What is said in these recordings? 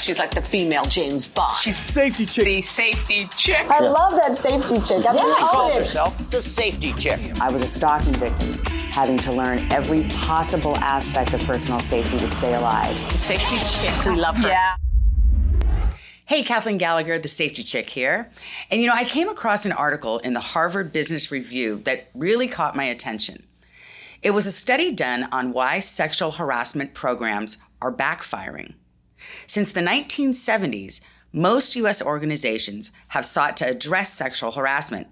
She's like the female James Bond. She's safety chick. The safety chick. I love that safety chick. That's what She I calls own it. herself the safety chick. I was a stalking victim, having to learn every possible aspect of personal safety to stay alive. The safety chick. We love her. Yeah. Hey, Kathleen Gallagher, the safety chick here. And you know, I came across an article in the Harvard Business Review that really caught my attention. It was a study done on why sexual harassment programs are backfiring. Since the 1970s, most U.S. organizations have sought to address sexual harassment,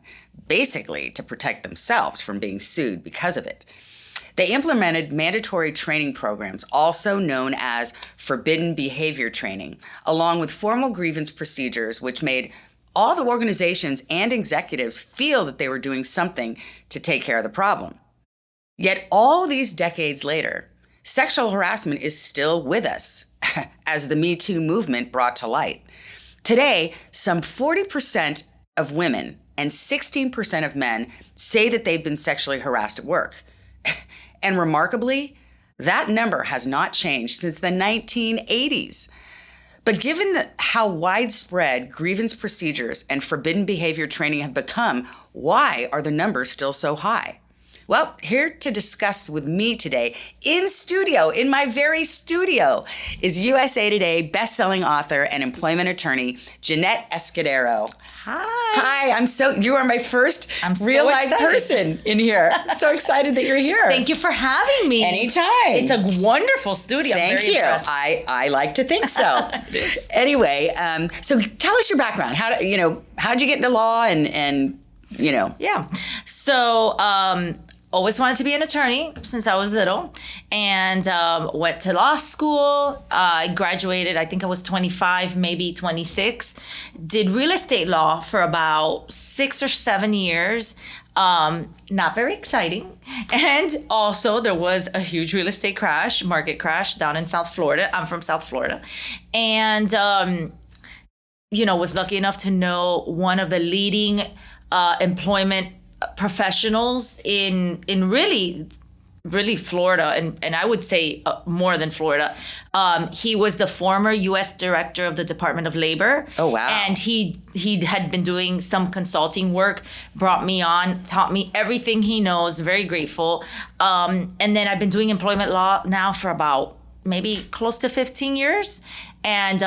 basically to protect themselves from being sued because of it. They implemented mandatory training programs, also known as forbidden behavior training, along with formal grievance procedures, which made all the organizations and executives feel that they were doing something to take care of the problem. Yet all these decades later, sexual harassment is still with us, as the Me Too movement brought to light. Today, some 40% of women and 16% of men say that they've been sexually harassed at work. And remarkably, that number has not changed since the 1980s. But given how widespread grievance procedures and forbidden behavior training have become, why are the numbers still so high? Well, here to discuss with me today, in studio, in my very studio, is USA Today bestselling author and employment attorney, Jeanette Escudero. Hi, you are my first real life person in here. So excited that you're here. Thank you for having me. Anytime. It's a wonderful studio. Thank I'm very you. impressed. I like to think so. Anyway, so tell us your background. How'd you get into law and. Yeah. So, always wanted to be an attorney since I was little, and went to law school. I graduated, I think I was 25, maybe 26. Did real estate law for about 6 or 7 years. Not very exciting. And also there was a huge real estate market crash down in South Florida. I'm from South Florida. And, was lucky enough to know one of the leading employment professionals in really Florida, and I would say more than Florida. He was the former U.S. Director of the Department of Labor. Oh, wow. And he had been doing some consulting work, brought me on, taught me everything he knows, very grateful. And then I've been doing employment law now for about maybe close to 15 years. And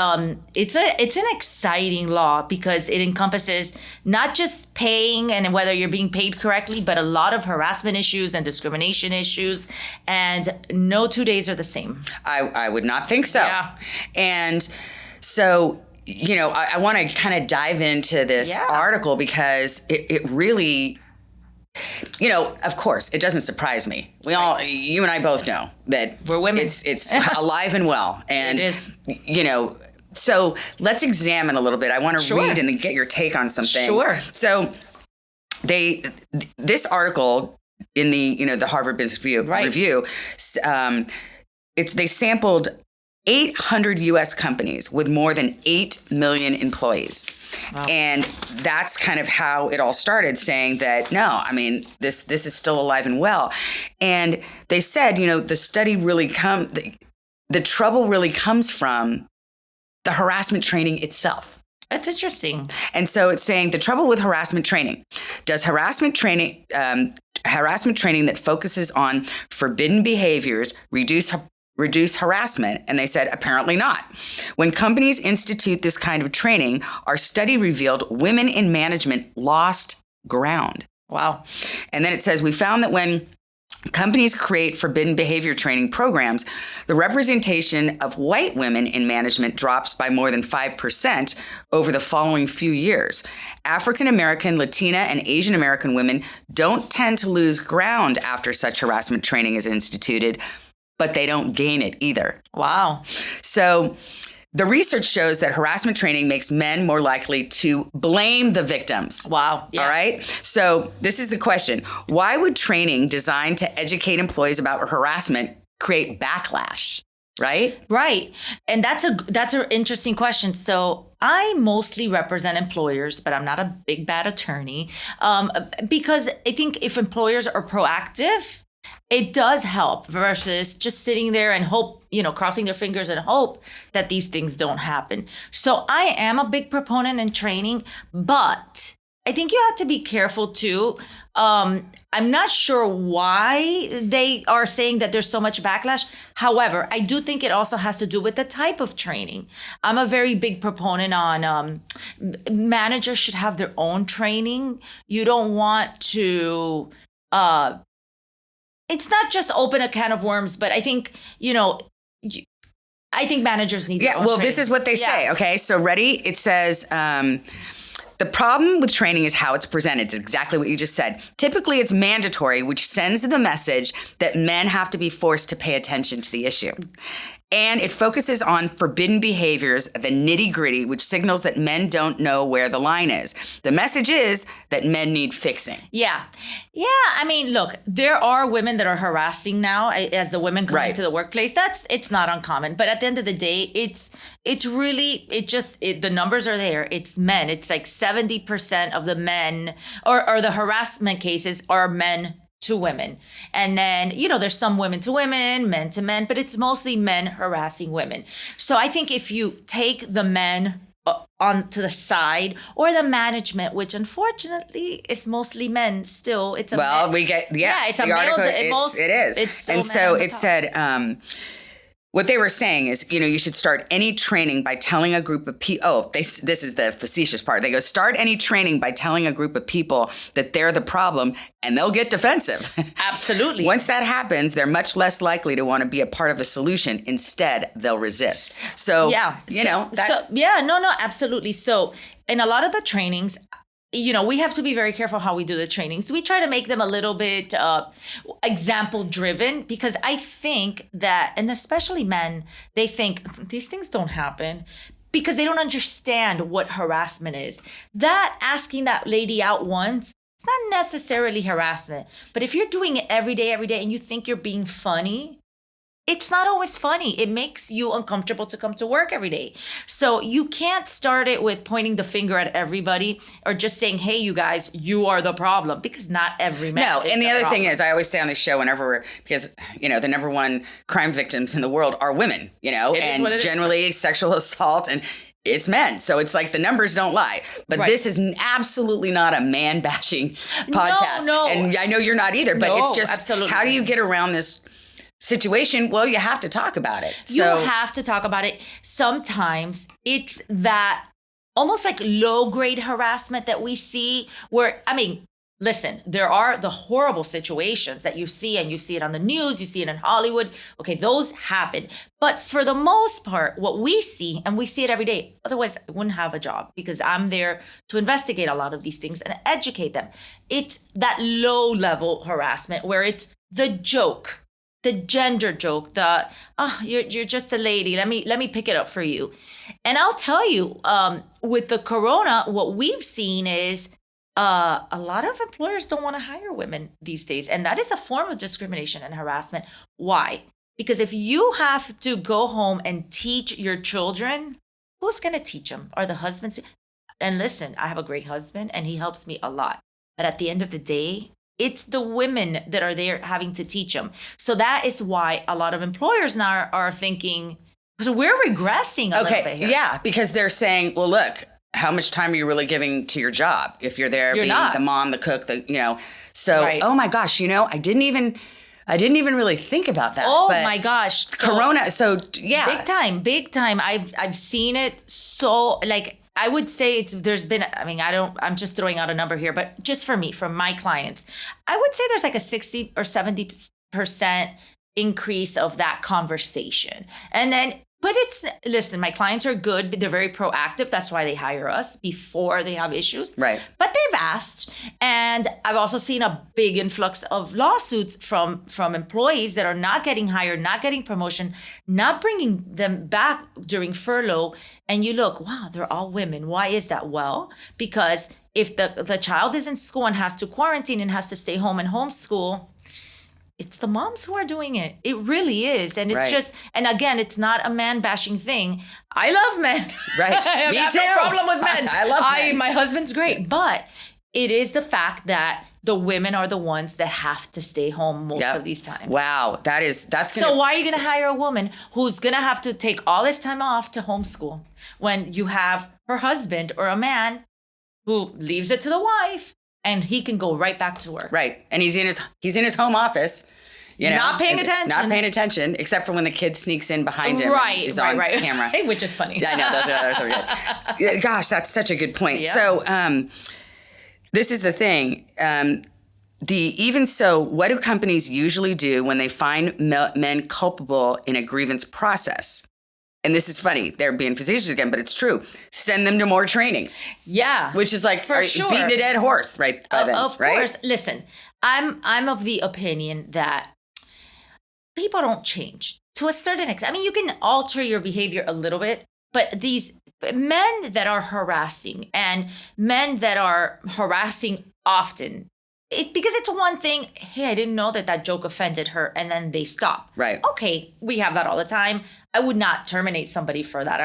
it's an exciting law because it encompasses not just paying and whether you're being paid correctly, but a lot of harassment issues and discrimination issues. And no 2 days are the same. I would not think so. Yeah. And so, I want to kind of dive into this article because it really... of course, it doesn't surprise me. You and I both know that we're women. It's alive and well. And, it is. So let's examine a little bit. I want to read and then get your take on some things. Sure. So this article in the Harvard Business Review, they sampled 800 U.S. companies with more than 8 million employees. Wow. And that's kind of how it all started, saying that, no, I mean, this is still alive and well. And they said, the study really the trouble really comes from the harassment training itself. That's interesting. And so it's saying the trouble with harassment training. Does harassment training that focuses on forbidden behaviors reduce harassment? And they said, apparently not. When companies institute this kind of training, our study revealed women in management lost ground. Wow. And then it says, we found that when companies create forbidden behavior training programs, the representation of white women in management drops by more than 5% over the following few years. African American, Latina, and Asian American women don't tend to lose ground after such harassment training is instituted, but they don't gain it either. Wow. So the research shows that harassment training makes men more likely to blame the victims. Wow. Yeah. All right. So this is the question. Why would training designed to educate employees about harassment create backlash? Right? Right. And that's an interesting question. So I mostly represent employers, but I'm not a big bad attorney, because I think if employers are proactive, it does help versus just sitting there and hope, crossing their fingers and hope that these things don't happen. So I am a big proponent in training, but I think you have to be careful too. I'm not sure why they are saying that there's so much backlash. However, I do think it also has to do with the type of training. I'm a very big proponent on managers should have their own training. You don't want to, it's not just open a can of worms, but I think, I think managers need their own training. This is what they say. Okay, so ready? It says, the problem with training is how it's presented. It's exactly what you just said. Typically, it's mandatory, which sends the message that men have to be forced to pay attention to the issue. And it focuses on forbidden behaviors, the nitty-gritty, which signals that men don't know where the line is. The message is that men need fixing. Yeah. I mean, look, there are women that are harassing now as the women come into the workplace. It's not uncommon. But at the end of the day, the numbers are there. It's men. It's like 70% of the men or the harassment cases are men to women. And then, there's some women to women, men to men, but it's mostly men harassing women. So I think if you take the men on to the side or the management, which unfortunately is mostly men still, it's a well, man. We get, it's a the male, article, it is. It's still and so it said, what they were saying is, you should start any training by telling a group of people, this is the facetious part. They go, start any training by telling a group of people that they're the problem and they'll get defensive. Absolutely. Once that happens, they're much less likely to want to be a part of a solution. Instead, they'll resist. So, absolutely. So in a lot of the trainings, we have to be very careful how we do the trainings. We try to make them a little bit example driven because I think that, and especially men, they think these things don't happen because they don't understand what harassment is. That asking that lady out once, it's not necessarily harassment. But if you're doing it every day, and you think you're being funny, it's not always funny. It makes you uncomfortable to come to work every day. So you can't start it with pointing the finger at everybody or just saying, hey, you guys, you are the problem, because not every man. No, and the other thing is, I always say on this show because, the number one crime victims in the world are women, and generally sexual assault and it's men. So it's like the numbers don't lie. But this is absolutely not a man-bashing podcast. No. And I know you're not either, but it's just, absolutely. How do you get around this situation? Well, you have to talk about it. You have to talk about it. Sometimes it's that almost like low-grade harassment that we see where, listen, there are the horrible situations that you see, and you see it on the news, you see it in Hollywood. Okay, those happen. But for the most part, what we see, and we see it every day, otherwise I wouldn't have a job because I'm there to investigate a lot of these things and educate them. It's that low-level harassment where it's the joke, the gender joke, you're just a lady. Let me pick it up for you. And I'll tell you, with the corona, what we've seen is a lot of employers don't want to hire women these days. And that is a form of discrimination and harassment. Why? Because if you have to go home and teach your children, who's going to teach them? Are the husbands? And listen, I have a great husband and he helps me a lot. But at the end of the day, it's the women that are there having to teach them. So that is why a lot of employers now are thinking, so we're regressing a little bit here. Yeah, because they're saying, well, look, how much time are you really giving to your job if you're there being the mom, the cook, So, Oh my gosh, I didn't even really think about that. Oh my gosh. Corona. So yeah. Big time. I've seen it. So I would say there's been, I'm just throwing out a number here, but just for me, from my clients, I would say there's like a 60 or 70% increase of that conversation. And then, but listen, my clients are good, but they're very proactive. That's why they hire us before they have issues. Right. But they've asked. And I've also seen a big influx of lawsuits from employees that are not getting hired, not getting promotion, not bringing them back during furlough. And you look, wow, they're all women. Why is that? Well, because if the child is in school and has to quarantine and has to stay home and homeschool, it's the moms who are doing it. It really is. And it's just, and again, it's not a man bashing thing. I love men. Right. I have no problem with men. I love men. My husband's great. But it is the fact that the women are the ones that have to stay home most Yep. of these times. Wow, that's gonna. So why are you going to hire a woman who's going to have to take all this time off to homeschool when you have her husband or a man who leaves it to the wife and he can go right back to work? Right, and he's in his home office. You know, Not paying and attention. Not paying attention, except for when the kid sneaks in behind him. and is on camera. Which is funny. I know, those are good. Yeah, gosh, that's such a good point. Yeah. So, this is the thing. Even so, what do companies usually do when they find men culpable in a grievance process? And this is funny. They're being facetious again, but it's true. Send them to more training. Yeah. Which is like for sure. beating a dead horse, right? By then, of right? course. Listen, I'm of the opinion that people don't change to a certain extent. I mean, you can alter your behavior a little bit, but these men that are harassing and men that are harassing often, because it's one thing, hey, I didn't know that joke offended her, and then they stop. Right. Okay, we have that all the time. I would not terminate somebody for that.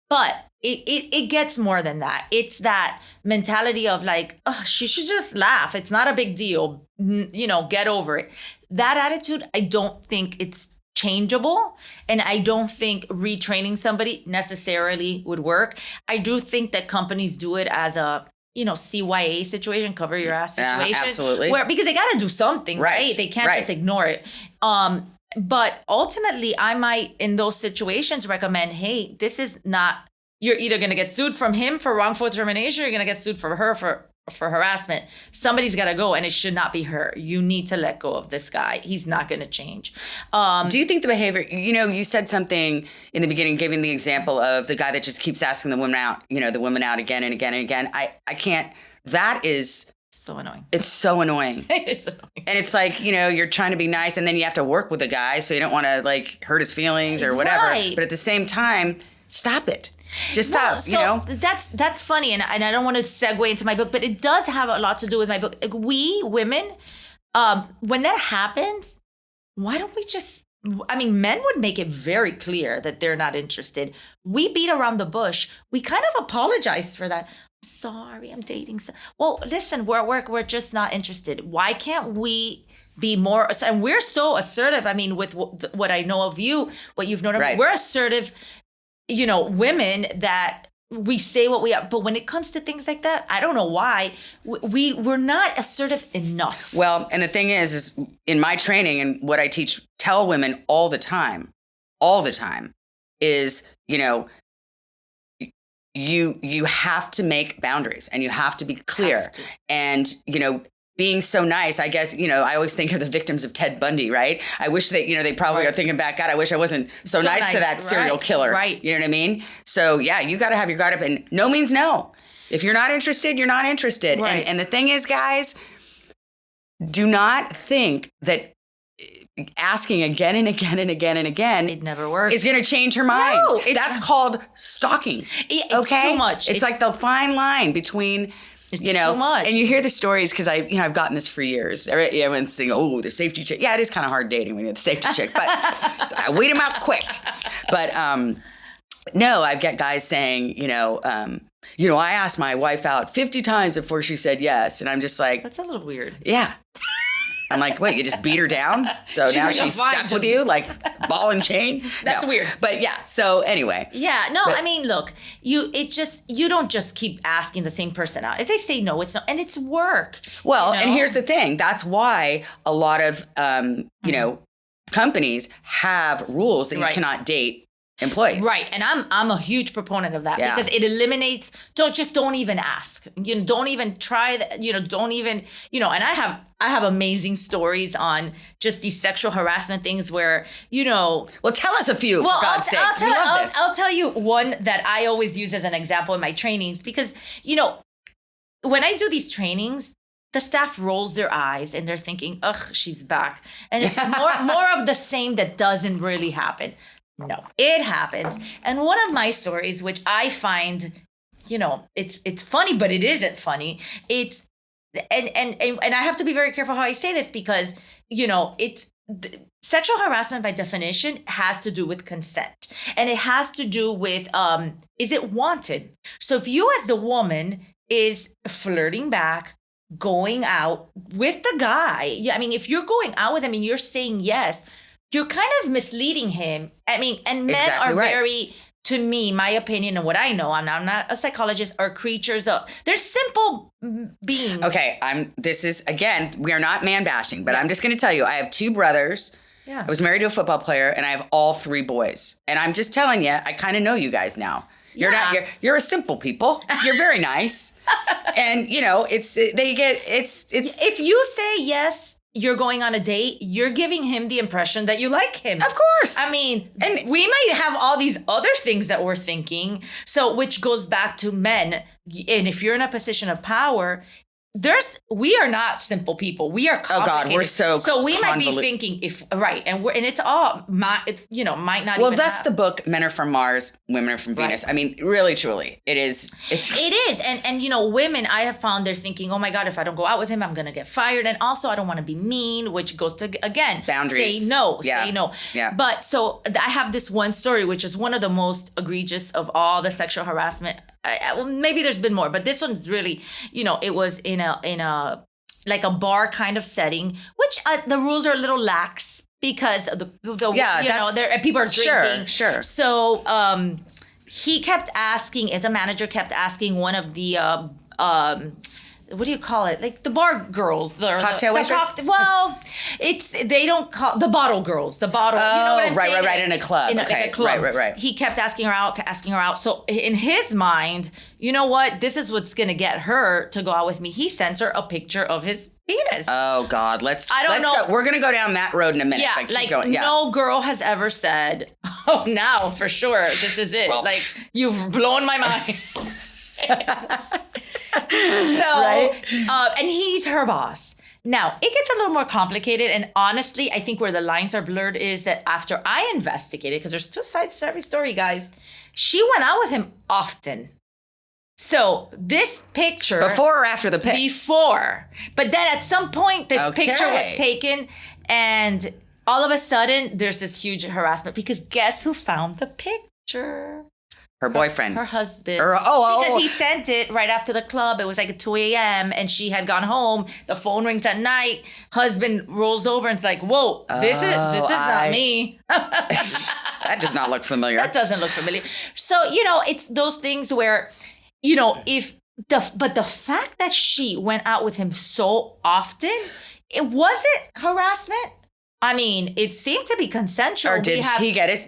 But it gets more than that. It's that mentality of like, oh, she should just laugh. It's not a big deal. Get over it. That attitude, I don't think it's changeable. And I don't think retraining somebody necessarily would work. I do think that companies do it as a, CYA situation, cover your ass situation. Absolutely. Because they got to do something, right? They can't Right. just ignore it. But ultimately, I might, in those situations, recommend, hey, this is not, you're either going to get sued from him for wrongful termination, or you're going to get sued from her for harassment. Somebody's got to go, and it should not be her. You need to let go of this guy. He's not going to change. Do you think the behavior, you said something in the beginning, giving the example of the guy that just keeps asking the woman out, again and again and again. I can't, that is So annoying. It's so annoying. It's annoying. And it's like, you're trying to be nice and then you have to work with a guy, so you don't want to like hurt his feelings or whatever. Right. But at the same time, stop it. Just stop, That's funny, and I don't want to segue into my book, but it does have a lot to do with my book. Like, we women, when that happens, why don't we just, men would make it very clear that they're not interested. We beat around the bush. We kind of apologize for that. I'm sorry, I'm dating. Well, listen, we're at work. We're just not interested. Why can't we be more, and we're so assertive. With what I know of you, what you've known of me, we're assertive, women that we say what we are. But when it comes to things like that, I don't know why we're not assertive enough. Well, and the thing is in my training and what I tell women all the time is, you have to make boundaries and you have to be clear. And, being so nice, I guess, I always think of the victims of Ted Bundy, right? I wish they probably are thinking back, God, I wish I wasn't so nice to that serial killer. Right. You know what I mean? So yeah, you got to have your guard up, and no means no. If you're not interested, you're not interested. Right. And the thing is, guys, do not think that asking again and again and again and again, it never works, is going to change her mind. No, that's called stalking. It's too much. It's like the fine line between, too much. And you hear the stories, because I've gotten this for years. Everyone's saying, oh, the safety chick. Yeah, it is kind of hard dating when you're the safety chick, but I weed them out quick. But no, I've got guys saying, I asked my wife out 50 times before she said yes. And I'm just like, that's a little weird. Yeah. I'm like, wait, you just beat her down? So now like, she's fine, stuck with you like ball and chain? That's weird. But yeah, so anyway. Yeah, no, look, you don't just keep asking the same person out. If they say no, it's not, and it's work. Well, and here's the thing. That's why a lot of, companies have rules that you cannot date employees. Right. And I'm a huge proponent of that, because it eliminates, don't even ask. Don't even try that, don't even, and I have amazing stories on just these sexual harassment things where, Well, tell us a few, for God's sakes. We love this. I'll tell you one that I always use as an example in my trainings, because, when I do these trainings, the staff rolls their eyes and they're thinking, ugh, she's back. And it's more of the same that doesn't really happen. No, it happens. And one of my stories, which I find, it's funny, but it isn't funny. It's, and I have to be very careful how I say this, because, it's sexual harassment by definition has to do with consent, and it has to do with, is it wanted? So if you as the woman is flirting back, going out with the guy. Yeah, I mean, if you're going out with him and you're saying yes, you're kind of misleading him. I mean, and men Exactly are right. very, to me, my opinion and what I know, I'm not a psychologist, are creatures of, they're simple beings. Okay, this is, again, we are not man bashing, but I'm just going to tell you, I have 2 brothers. Yeah. I was married to a football player, and I have all 3 boys. And I'm just telling you, I kind of know you guys now. You're Yeah. not, you're a simple people. You're very nice. And, you know, it's If you say yes, you're going on a date, you're giving him the impression that you like him. Of course. I mean, And- we might have all these other things that we're thinking. So, which goes back to men. And if you're in a position of power, we are not simple people. We are complicated. God, we're so we might be convolute- thinking and it's all might not. well, even that's have, the book, Men Are From Mars, Women Are From Venus. Right. I mean, really, truly, it is. It is. And women, I have found they're thinking, oh my God, if I don't go out with him, I'm going to get fired. And also, I don't want to be mean, which goes to, again, Boundaries. say no, Yeah. say no. Yeah. But so I have this one story, which is one of the most egregious of all the sexual harassment. Well, maybe there's been more, but this one's really, it was in a like a bar kind of setting, which the rules are a little lax because people are drinking. Sure. So he kept asking, as a manager kept asking one of the what do you call it? Like the bar girls, Cocktail waitress? They don't call the bottle girls. The bottle, you know what I'm saying? Right. In a club. In Okay. a club. Right. He kept asking her out. So in his mind, you know what? This is what's gonna get her to go out with me. He sends her a picture of his penis. Oh God, let's know. go. We're gonna go down that road in a minute. Yeah, but keep like going. Yeah. no girl has ever said, "Oh, now for sure, this is it." Well, like you've blown my mind. So, Right? And he's her boss. Now, it gets a little more complicated. And honestly, I think where the lines are blurred is that after I investigated, because there's 2 sides to every story, guys, she went out with him often. So this picture... Before or after the pic? Before. But then at some point, this picture was Okay. taken and all of a sudden, there's this huge harassment because guess who found the picture? Her boyfriend. Her husband. Because he sent it right after the club. It was like at 2 a.m. and she had gone home. The phone rings at night. Husband rolls over and it's like, whoa, this is not me. That does not look familiar. That doesn't look familiar. So, it's those things where, but the fact that she went out with him so often, it wasn't harassment. I mean, it seemed to be consensual. Or did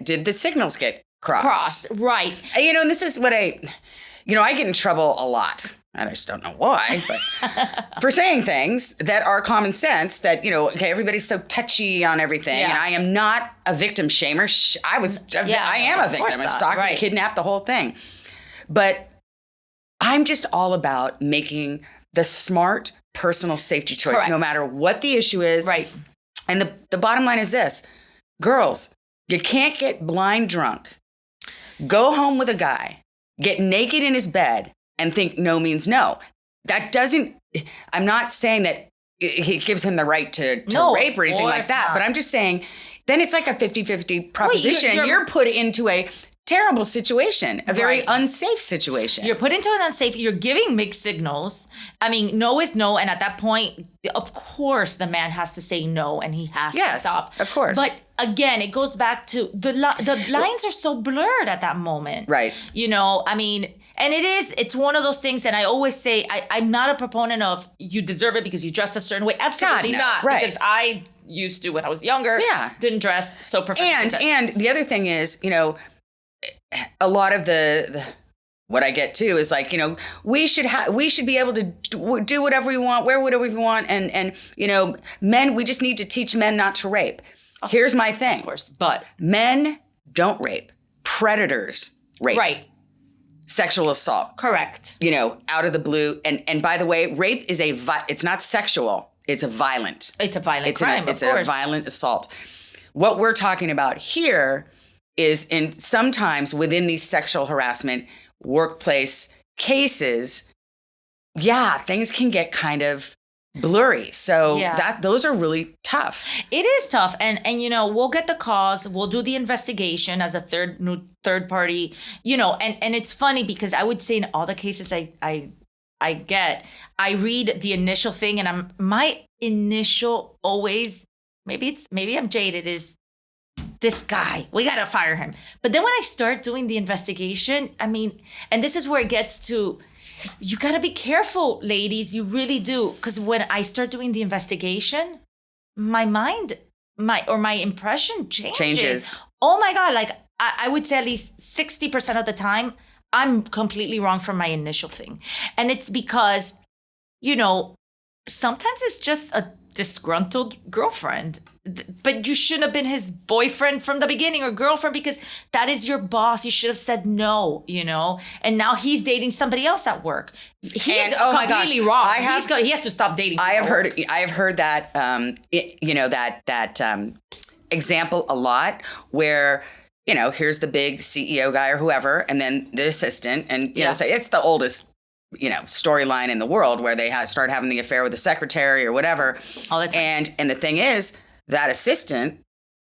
did the signals get crossed? Right. And this is what I get in trouble a lot. I just don't know why, but for saying things that are common sense that, everybody's so touchy on everything. Yeah. And I am not a victim shamer. I am a victim. I stalked and kidnapped the whole thing. But I'm just all about making the smart personal safety choice, Correct. no matter what the issue is. Right. And the bottom line is this. Girls, you can't get blind drunk, go home with a guy, get naked in his bed, and think no means no. I'm not saying that it gives him the right to rape or anything like that, but I'm just saying then it's like a 50-50 proposition. You're put into a terrible situation, a very unsafe situation. You're put into an unsafe, you're giving mixed signals. I mean, no is no. And at that point, of course, the man has to say no and he has to stop. Of course. But again, it goes back to the lines are so blurred at that moment. Right. I mean, and it's one of those things that I always say, I'm not a proponent of you deserve it because you dress a certain way. Absolutely God, no. not. Right. Because I used to when I was younger. Yeah. Didn't dress so professionally. And the other thing is, a lot of the what I get too is like, we should be able to do whatever we want, wear whatever we want. And men, we just need to teach men not to rape. Here's my thing. Of course, but men don't rape. Predators rape. Right. Sexual assault. Correct. Out of the blue. And by the way, rape is it's not sexual. It's a violent. It's a violent crime, It's of course. a violent assault. What we're talking about here is sometimes within these sexual harassment workplace cases, things can get kind of blurry. So those are really tough. It is tough. And we'll get the cause, we'll do the investigation as a third party, and it's funny because I would say in all the cases I I get. I read the initial thing, and my initial always, maybe I'm jaded, is this guy, we gotta fire him. But then when I start doing the investigation, I mean, and this is where it gets to, you gotta be careful, ladies, you really do. Because when I start doing the investigation, my mind, my impression changes. Oh my God, like I would say at least 60% of the time, I'm completely wrong from my initial thing. And it's because, sometimes it's just a disgruntled girlfriend, but you shouldn't have been his boyfriend from the beginning or girlfriend, because that is your boss. You should have said no, and now he's dating somebody else at work. He's completely wrong. He has to stop dating people. I have heard that, that example a lot where, here's the big CEO guy or whoever, and then the assistant, and so it's the oldest, storyline in the world where they start having the affair with the secretary or whatever. All the time. And the thing is, that assistant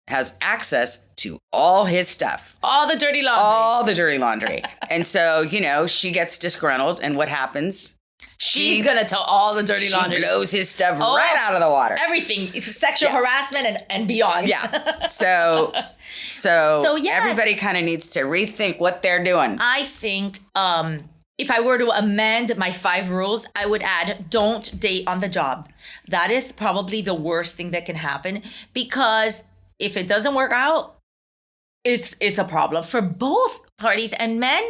has access to all his stuff. All the dirty laundry. And so, she gets disgruntled, and what happens? She's going to tell all the dirty laundry. She blows his stuff right out of the water. Everything. It's sexual harassment and beyond. Yeah. So yes. Everybody kind of needs to rethink what they're doing. I think if I were to amend my 5 rules, I would add, don't date on the job. That is probably the worst thing that can happen, because if it doesn't work out, it's a problem for both parties. And men,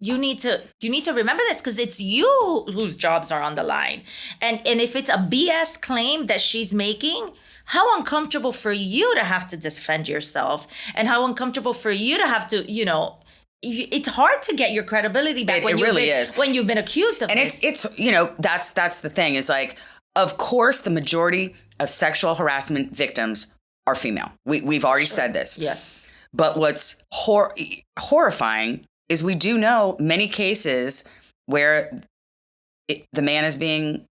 you need to remember this, because it's you whose jobs are on the line. And if it's a BS claim that she's making, how uncomfortable for you to have to defend yourself, and how uncomfortable for you to have to, it's hard to get your credibility back when you've been accused of this. And it's that's the thing, is like, of course, the majority of sexual harassment victims are female. We've already said this. Yes. But what's horrifying is we do know many cases where the man is being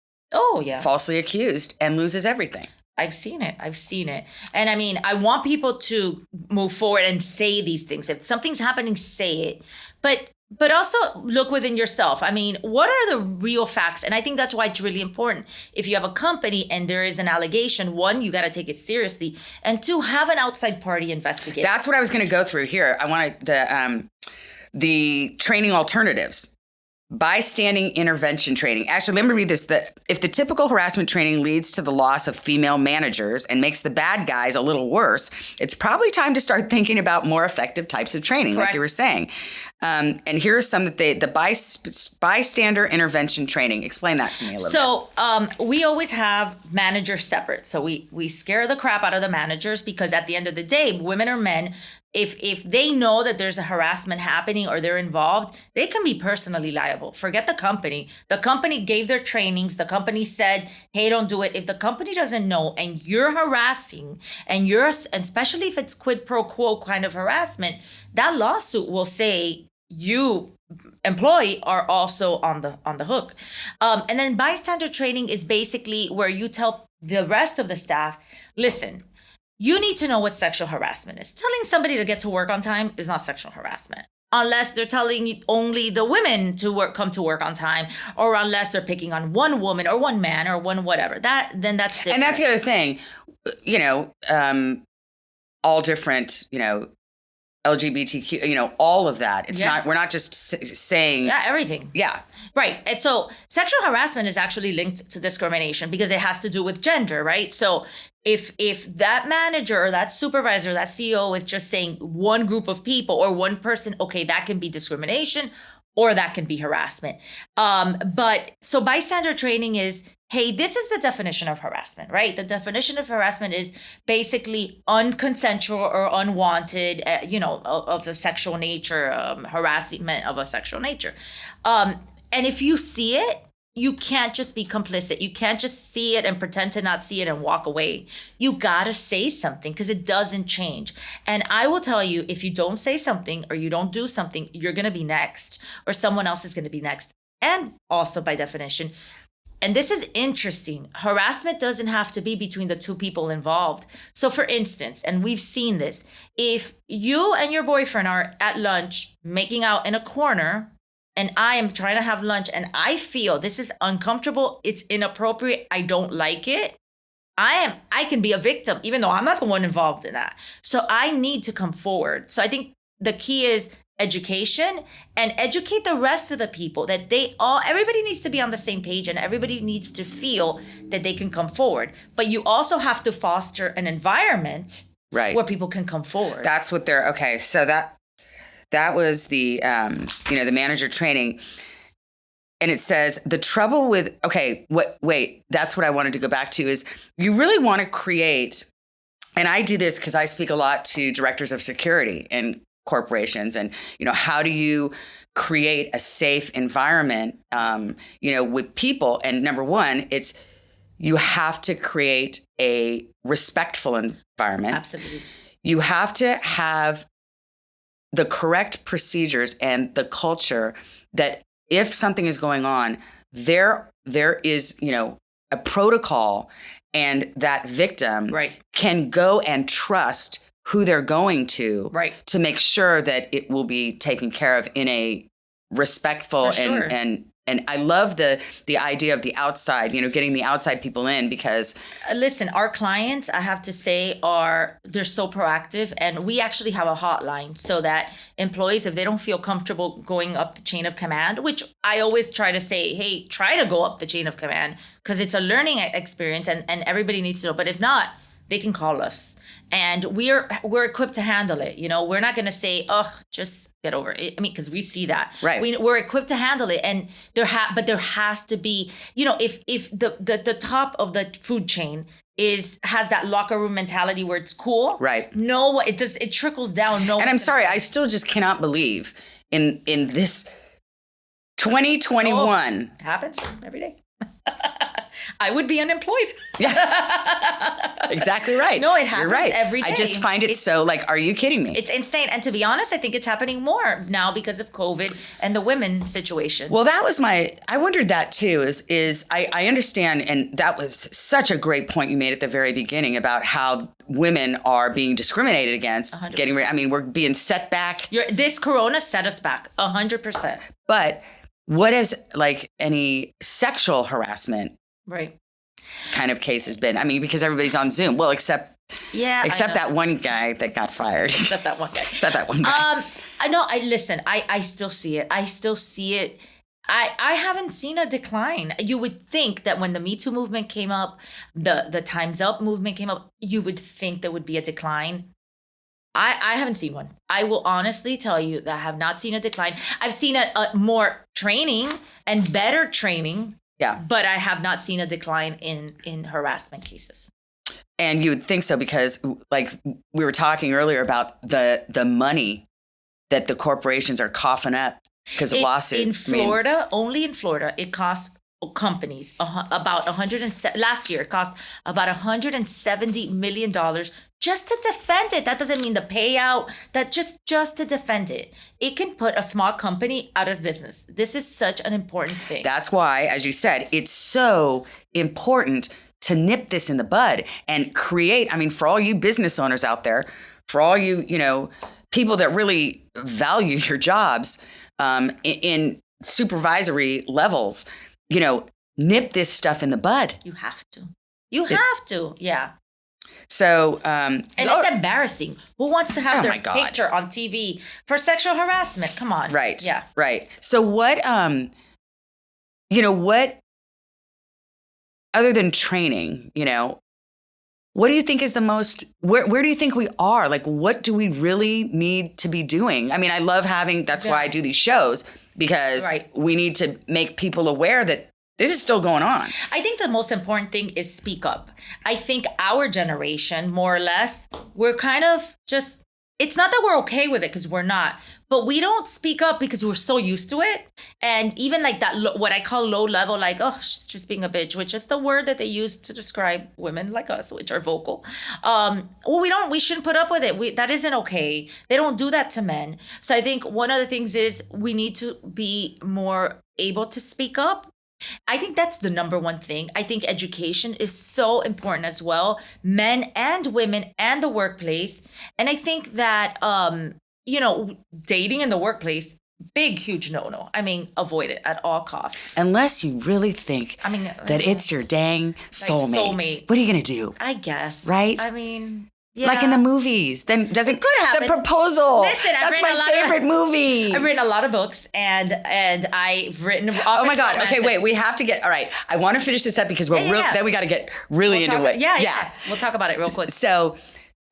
falsely accused and loses everything. I've seen it. And I mean, I want people to move forward and say these things. If something's happening, say it. But also look within yourself. I mean, what are the real facts? And I think that's why it's really important. If you have a company and there is an allegation, 1, you got to take it seriously. And 2, have an outside party investigate. That's what I was going to go through here. I wanted the training alternatives. Bystanding intervention training. Actually, let me read this. If the typical harassment training leads to the loss of female managers and makes the bad guys a little worse, it's probably time to start thinking about more effective types of training, Correct. like you were saying. And here are some that the bystander intervention training. Explain that to me a little bit. We always have managers separate. So we scare the crap out of the managers, because at the end of the day, women or men, if they know that there's a harassment happening or they're involved, they can be personally liable. Forget the company. The company gave their trainings. The company said, hey, don't do it. If the company doesn't know and you're harassing, and especially if it's quid pro quo kind of harassment, that lawsuit will say you, employee, are also on the hook. And then bystander training is basically where you tell the rest of the staff, listen, you need to know what sexual harassment is. Telling somebody to get to work on time is not sexual harassment, unless they're telling only the women to come to work on time, or unless they're picking on one woman or one man or one whatever. That's different. And that's the other thing, all different, LGBTQ, all of that. It's not, we're not just saying. Yeah, everything. Yeah. Right. And so sexual harassment is actually linked to discrimination, because it has to do with gender, right? So if that manager or that supervisor, that CEO is just saying one group of people or one person, okay, that can be discrimination, or that can be harassment. But so bystander training is, hey, this is the definition of harassment, right? The definition of harassment is basically unconsensual or unwanted, of a sexual nature, harassment of a sexual nature. And if you see it, you can't just be complicit. You can't just see it and pretend to not see it and walk away. You gotta say something, because it doesn't change. And I will tell you, if you don't say something or you don't do something, you're gonna be next, or someone else is gonna be next. And also, by definition, and this is interesting, harassment doesn't have to be between the 2 people involved. So for instance, and we've seen this, if you and your boyfriend are at lunch making out in a corner, and I am trying to have lunch and I feel this is uncomfortable, it's inappropriate, I don't like it, I can be a victim, even though I'm not the one involved in that. So I need to come forward. So I think the key is education, and educate the rest of the people that everybody needs to be on the same page, and everybody needs to feel that they can come forward. But you also have to foster an environment where people can come forward. That's what okay. So that was the, the manager training. And it says the trouble with, that's what I wanted to go back to is you really want to create, and I do this because I speak a lot to directors of security and corporations, and, how do you create a safe environment, with people? And number one, you have to create a respectful environment. Absolutely. You have to have the correct procedures and the culture that if something is going on, there is, a protocol, and that victim can go and trust who they're going to make sure that it will be taken care of in a respectful and I love the idea of the outside, getting the outside people in, because listen, our clients, I have to say, they're so proactive, and we actually have a hotline so that employees, if they don't feel comfortable going up the chain of command, which I always try to say, hey, try to go up the chain of command, because it's a learning experience and everybody needs to know. But if not, they can call us, and we're equipped to handle it. We're not going to say, oh, just get over it. I mean, because we see that. Right. We're equipped to handle it, and but there has to be, if the top of the food chain has that locker room mentality where it's cool. Right. No, it trickles down. No. And I'm sorry, I still just cannot believe in this 2021. It happens every day. I would be unemployed. Yeah, exactly right. No, it happens You're right. every day. I just find it's so are you kidding me? It's insane. And to be honest, I think it's happening more now because of COVID and the women situation. Well, that was I wondered that too, is I understand. And that was such a great point you made at the very beginning about how women are being discriminated against. 100%. We're being set back. This Corona set us back 100%. But what has any sexual harassment kind of case has been? I mean, because everybody's on Zoom. Well, except that one guy that got fired. Except that one guy. Except that one guy. I know. I still see it. I haven't seen a decline. You would think that when the Me Too movement came up, the Time's Up movement came up, you would think there would be a decline. I haven't seen one. I will honestly tell you that I have not seen a decline. I've seen a more training and better training. Yeah. But I have not seen a decline in harassment cases. And you would think so because, we were talking earlier about the money that the corporations are coughing up because of lawsuits. In Florida, only in Florida, it costs companies about last year it cost about $170 million just to defend it. That doesn't mean the payout, that just to defend it. It can put a small company out of business. This is such an important thing. That's why, as you said, it's so important to nip this in the bud and create, for all you business owners out there, for all you, people that really value your jobs in supervisory levels, nip this stuff in the bud. You have to. Yeah. So, and it's embarrassing. Who wants to have their picture on TV for sexual harassment? Come on. Right. Yeah. Right. So what, what, other than training, what do you think is the most, where do you think we are? What do we really need to be doing? I love that's why I do these shows, because we need to make people aware that this is still going on. I think the most important thing is speak up. I think our generation, more or less, we're kind of just, it's not that we're okay with it, because we're not, but we don't speak up because we're so used to it. And even that, what I call low level, oh, she's just being a bitch, which is the word that they use to describe women like us, which are vocal. We shouldn't put up with it. That isn't okay. They don't do that to men. So I think one of the things is we need to be more able to speak up. I think that's the number one thing. I think education is so important as well, men and women and the workplace. And I think that, dating in the workplace big, huge no-no. I mean, avoid it at all costs. Unless you really think that it's your dang soulmate. What are you going to do? I guess. Right? I mean, yeah. Like in the movies. Then doesn't It could happen. The Proposal. Listen, that's my favorite movie. I've written a lot of books, and I've written. Oh my God. Okay, wait. We have to get. All right. I want to finish this up because then we got to get really into it. Yeah. We'll talk about it real quick. So.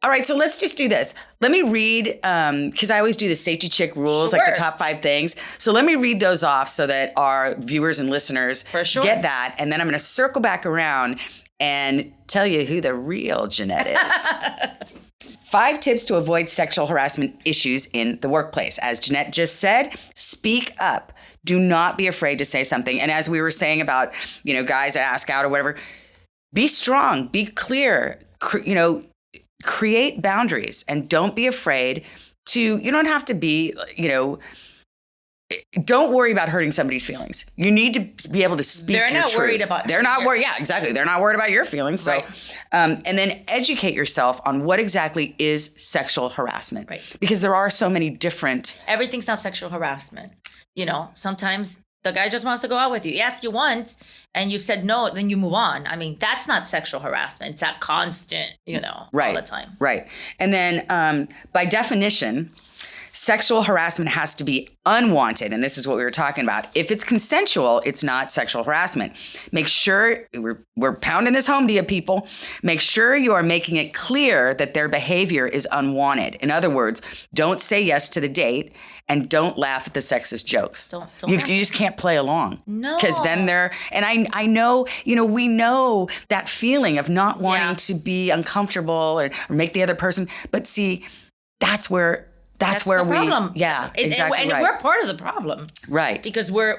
All right, so let's just do this. Let me read, because I always do the safety chick rules, like the top 5 things. So let me read those off so that our viewers and listeners get that. And then I'm going to circle back around and tell you who the real Jeanette is. 5 tips to avoid sexual harassment issues in the workplace. As Jeanette just said, speak up. Do not be afraid to say something. And as we were saying about, guys that ask out or whatever, be strong, be clear, create boundaries and don't be afraid you don't have to be, don't worry about hurting somebody's feelings. You need to be able to speak your truth. They're not worried. Yeah, exactly. They're not worried about your feelings. So, right. And then educate yourself on what exactly is sexual harassment. Right. Because there are so many different. Everything's not sexual harassment. Sometimes the guy just wants to go out with you. He asked you once and you said no, then you move on. I mean, that's not sexual harassment. It's that constant, all the time. Right. And then by definition, sexual harassment has to be unwanted. And this is what we were talking about. If it's consensual, it's not sexual harassment. Make sure, we're pounding this home to you people, make sure you are making it clear that their behavior is unwanted. In other words, don't say yes to the date and don't laugh at the sexist jokes. Don't you just can't play along. No. Because then I know, we know that feeling of not wanting to be uncomfortable or make the other person. But see, that's where the problem. Yeah, exactly. And we're part of the problem. Right. Because we're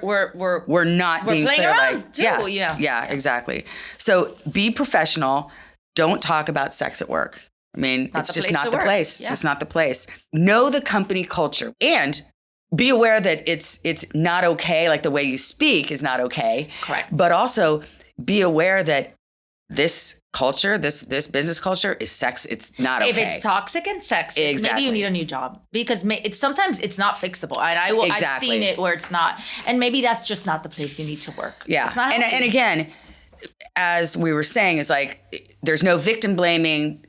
not being playing clear, around too. Yeah, exactly. So be professional. Don't talk about sex at work. I mean, it's just not the place. It's just not the place. Know the company culture and be aware that it's not okay. Like the way you speak is not okay. Correct. But also be aware that this culture, this business culture is sex. It's not okay. If it's toxic and sexist, maybe you need a new job because sometimes it's not fixable. And I've seen it where it's not. And maybe that's just not the place you need to work. Yeah. It's not healthy. And again, as we were saying, is like there's no victim blaming.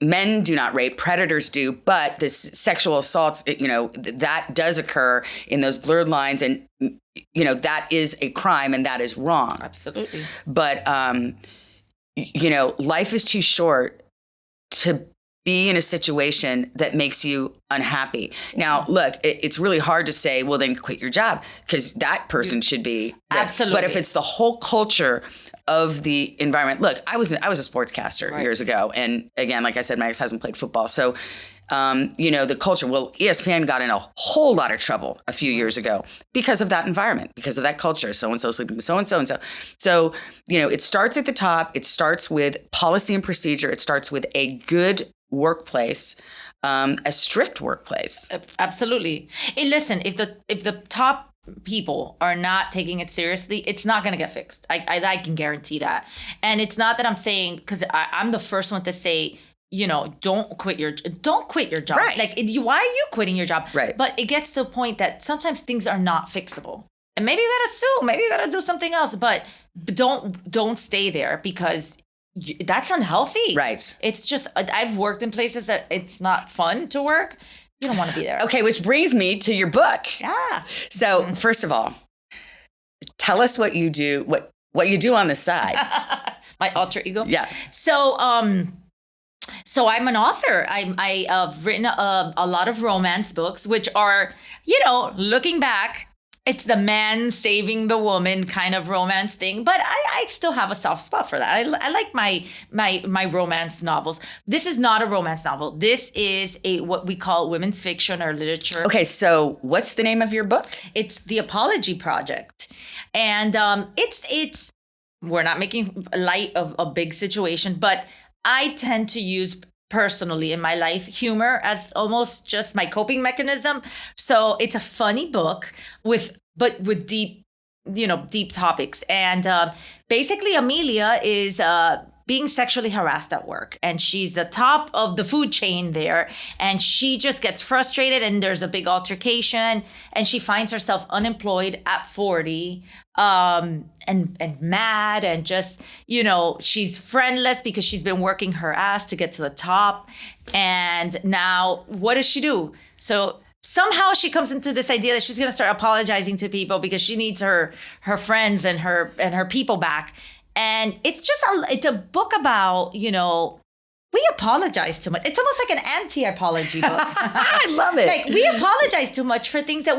Men do not rape, predators do, but this sexual assaults, that does occur in those blurred lines, and that is a crime and that is wrong. Absolutely. But life is too short to be in a situation that makes you unhappy. Now, look, it's really hard to say, well, then quit your job because that person should be. Absolutely. But if it's the whole culture of the environment, look, I was a sportscaster years ago. And again, like I said, my ex-husband played football. So, the culture, ESPN got in a whole lot of trouble a few years ago because of that environment, because of that culture. So-and-so sleeping with so-and-so and so. So, it starts at the top. It starts with policy and procedure. It starts with a good workplace, a strict workplace. Absolutely. Hey, listen, if the top people are not taking it seriously, it's not going to get fixed. I can guarantee that. And it's not that I'm saying, because I'm the first one to say, don't quit your job. Right. Like, why are you quitting your job? Right. But it gets to a point that sometimes things are not fixable. And maybe you got to sue, maybe you got to do something else, but don't stay there because that's unhealthy. Right. It's just, I've worked in places that it's not fun to work. You don't want to be there. Okay, which brings me to your book. Yeah. So first of all, tell us what you do, what you do on the side. My alter ego. Yeah. So I'm an author. I've written a lot of romance books, which are, looking back, it's the man saving the woman kind of romance thing. But I still have a soft spot for that. I like my romance novels. This is not a romance novel. This is what we call women's fiction or literature. Okay, so what's the name of your book? It's The Apology Project. And it's we're not making light of a big situation, but I tend to use personally in my life humor as almost just my coping mechanism. So it's a funny book with deep topics. And basically Amelia is being sexually harassed at work, and she's the top of the food chain there, and she just gets frustrated, and there's a big altercation, and she finds herself unemployed at 40, and mad, and just, she's friendless because she's been working her ass to get to the top. And now what does she do? So somehow she comes into this idea that she's going to start apologizing to people because she needs her friends and her people back. And it's a book about, we apologize too much. It's almost like an anti-apology book. I love it. Like, we apologize too much for things that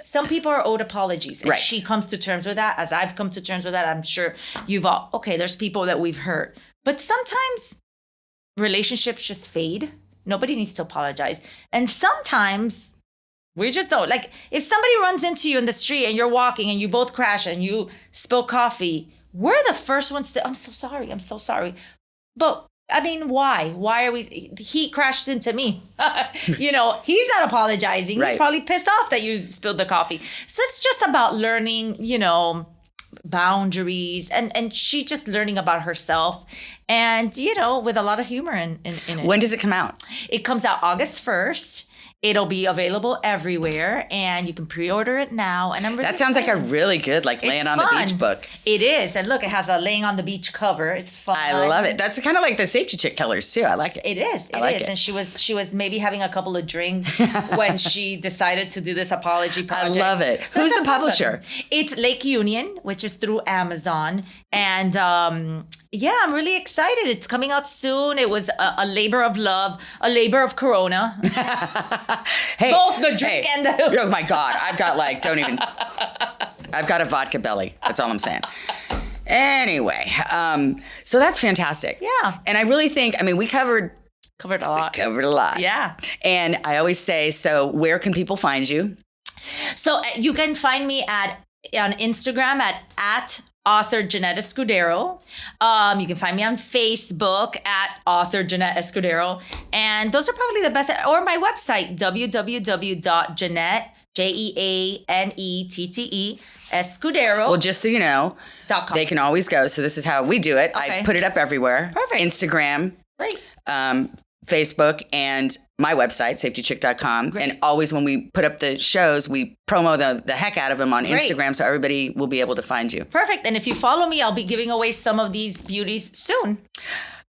some people are owed apologies. And right. She comes to terms with that, as I've come to terms with that. I'm sure there's people that we've hurt. But sometimes relationships just fade. Nobody needs to apologize. And sometimes we just don't. Like, if somebody runs into you in the street and you're walking and you both crash and you spill coffee, we're the first ones to, I'm so sorry. But I mean, why? Why are we, he crashed into me. He's not apologizing. Right. He's probably pissed off that you spilled the coffee. So it's just about learning, boundaries, and she just learning about herself, and, with a lot of humor in it. When does it come out? It comes out August 1st. It'll be available everywhere, and you can pre-order it now. And That sounds like a really good, laying on the beach book. It is. And look, it has a laying on the beach cover. It's fun. I love it. That's kind of like the Safety Chick colors too. I like it. It is. I like it. And she was maybe having a couple of drinks when she decided to do this apology project. I love it. So Who's the publisher? It's Lake Union, which is through Amazon. And I'm really excited. It's coming out soon. It was a labor of love, a labor of Corona. Hey, both the drink and the... Oh my God. I've got I've got a vodka belly. That's all I'm saying. Anyway, so that's fantastic. Yeah. And I really think, we covered a lot. Covered a lot. Yeah. And I always say, so where can people find you? So you can find me on Instagram at author Jeanette Escudero. You can find me on Facebook at author Jeanette Escudero. And those are probably the best. Or my website, www.jeanette, JEANETTE, Escudero. Well, just so you know, .com. they can always go. So this is how we do it. Okay. I put it up everywhere. Perfect. Instagram. Great. Facebook, and my website, safetychick.com. Great. And always when we put up the shows, we promo the heck out of them on Great. Instagram, so everybody will be able to find you. Perfect. And if you follow me, I'll be giving away some of these beauties soon,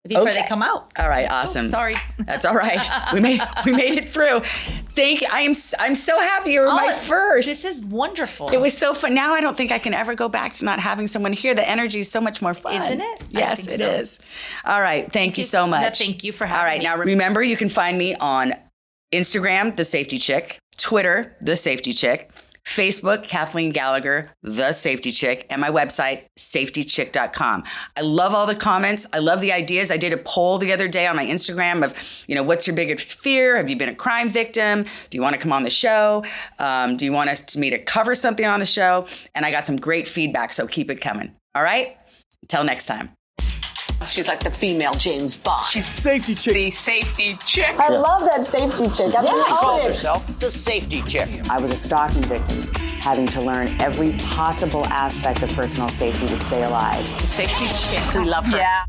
before they come out. All right, awesome. Oh, sorry. That's all right. We made it through. Thank you. I'm so happy you were my first. This is wonderful. It was so fun. Now I don't think I can ever go back to not having someone here. The energy is so much more fun. Isn't it? Yes, it is. All right. Thank you so much. Thank you for having me. All right. Now remember, you can find me on Instagram, The Safety Chick, Twitter, The Safety Chick, Facebook, Kathleen Gallagher, The Safety Chick, and my website, safetychick.com. I love all the comments. I love the ideas. I did a poll the other day on my Instagram of, what's your biggest fear? Have you been a crime victim? Do you want to come on the show? Do you want me to cover something on the show? And I got some great feedback, so keep it coming. All right? Until next time. She's like the female James Bond. She's Safety Chick. The Safety Chick. I love that safety chick. That's what calls it is. herself the Safety Chick. I was a stalking victim, having to learn every possible aspect of personal safety to stay alive. The Safety Chick. We love her. Yeah.